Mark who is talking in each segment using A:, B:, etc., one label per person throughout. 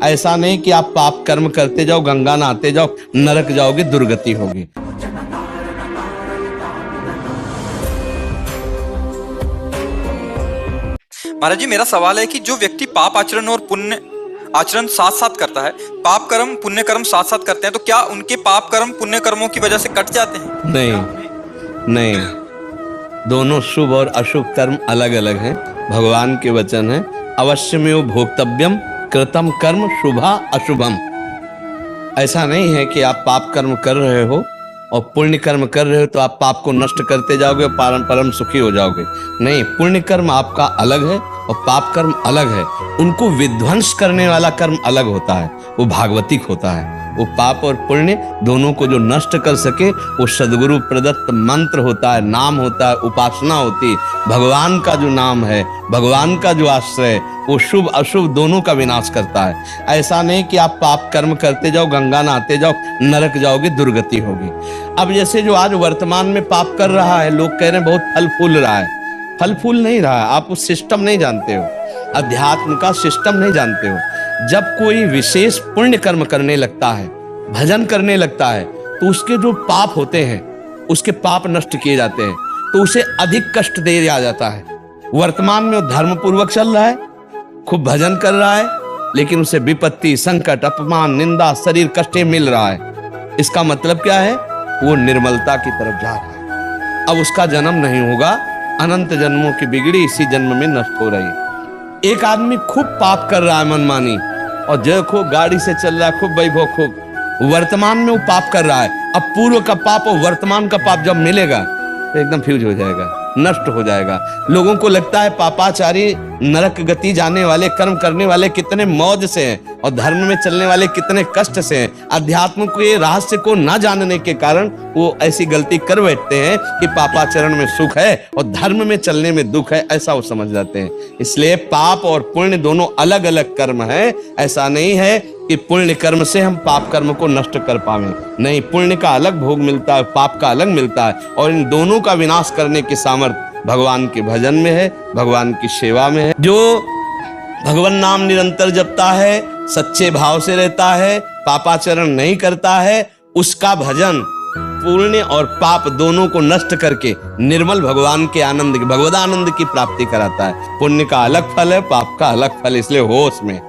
A: ऐसा नहीं कि आप पाप कर्म करते जाओ, गंगा नहाते जाओ, नरक जाओगे, दुर्गति होगी।
B: महाराज जी, मेरा सवाल है कि जो व्यक्ति पाप आचरण और पुण्य आचरण साथ साथ करता है, पाप कर्म पुण्य कर्म साथ साथ करते हैं, तो क्या उनके पाप कर्म पुण्य कर्मों की वजह से कट जाते हैं?
A: नहीं नहीं, दोनों शुभ और अशुभ कर्म अलग अलग हैं। भगवान के वचन है, अवश्यमेव भोक्तव्यम कृतम कर्म शुभा अशुभम। ऐसा नहीं है कि आप पाप कर्म कर रहे हो और पुण्य कर्म कर रहे हो तो आप पाप को नष्ट करते जाओगे और परम सुखी हो जाओगे। नहीं, पुण्य कर्म आपका अलग है और पाप कर्म अलग है। उनको विध्वंस करने वाला कर्म अलग होता है, वो भागवतिक होता है। वो पाप और पुण्य दोनों को जो नष्ट कर सके वो सद्गुरु प्रदत्त मंत्र होता है, नाम होता है, उपासना होती है। भगवान का जो नाम है, भगवान का जो आश्रय, वो शुभ अशुभ दोनों का विनाश करता है। ऐसा नहीं कि आप पाप कर्म करते जाओ, गंगा नहाते जाओ, नरक जाओगे, दुर्गति होगी। अब जैसे जो आज वर्तमान में पाप कर रहा है, लोग कह रहे हैं बहुत फल फूल रहा है। फल फूल नहीं रहा है, आप उस सिस्टम नहीं जानते हो, अध्यात्म का सिस्टम नहीं जानते हो। जब कोई विशेष पुण्य कर्म करने लगता है, भजन करने लगता है, तो उसके जो पाप होते हैं, उसके पाप नष्ट किए जाते हैं, तो उसे अधिक कष्ट दे दिया जाता है। वर्तमान में वो धर्म पूर्वक चल रहा है, खूब भजन कर रहा है, लेकिन उसे विपत्ति, संकट, अपमान, निंदा, शरीर कष्ट मिल रहा है। इसका मतलब क्या है? वो निर्मलता की तरफ जा रहा है। अब उसका जन्म नहीं होगा, अनंत जन्मों की बिगड़ी इसी जन्म में नष्ट हो रही है। एक आदमी खूब पाप कर रहा है मनमानी, और जो खूब गाड़ी से चल रहा है, खूब वैभव, खूब वर्तमान में वो पाप कर रहा है। अब पूर्व का पाप और वर्तमान का पाप जब मिलेगा तो एकदम फ्यूज हो जाएगा, नष्ट हो जाएगा। लोगों को लगता है पापाचारी, नरक गति जाने वाले, कर्म करने वाले कितने मौज से हैं और धर्म में चलने वाले कितने कष्ट से हैं। अध्यात्म के रहस्य को न जानने के कारण वो ऐसी गलती कर बैठते हैं कि पापाचरण में सुख है और धर्म में चलने में दुख है, ऐसा वो समझ जाते हैं। इसलिए पाप और पुण्य दोनों अलग अलग कर्म है। ऐसा नहीं है कि पुण्य कर्म से हम पाप कर्म को नष्ट कर पावे। नहीं, पुण्य का अलग भोग मिलता है, पाप का अलग मिलता है, और इन दोनों का विनाश करने की सामर्थ्य भगवान के भजन में है, भगवान की सेवा में है। जो भगवान नाम निरंतर जपता है, सच्चे भाव से रहता है, पापाचरण नहीं करता है, उसका भजन पुण्य और पाप दोनों को नष्ट करके निर्मल भगवान के आनंद, भगवदानंद की प्राप्ति कराता है। पुण्य का अलग फल है, पाप का अलग फल, इसलिए होश में।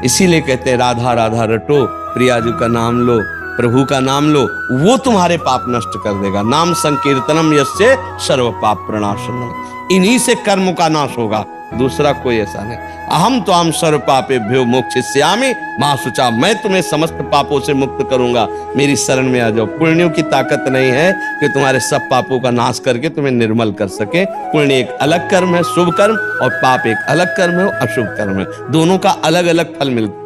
A: इसीलिए कहते हैं राधा राधा रटो, प्रियाजू का नाम लो, प्रभु का नाम लो, वो तुम्हारे पाप नष्ट कर देगा। नाम संकीर्तनम यस्य सर्व पाप प्रणाशनम। इन्हीं से कर्म का नाश होगा, दूसरा कोई ऐसा नहीं। अहम त्वाम सर्व पापेभ्यो मोक्षयिष्यामि मा शुचा, मैं तुम्हें समस्त पापों से मुक्त करूंगा, मेरी शरण में आ जाओ। पुण्यों की ताकत नहीं है कि तुम्हारे सब पापों का नाश करके तुम्हें निर्मल कर सके। पुण्य एक अलग कर्म है, शुभ कर्म, और पाप एक अलग कर्म है, अशुभ कर्म है। दोनों का अलग अलग फल मिलता है।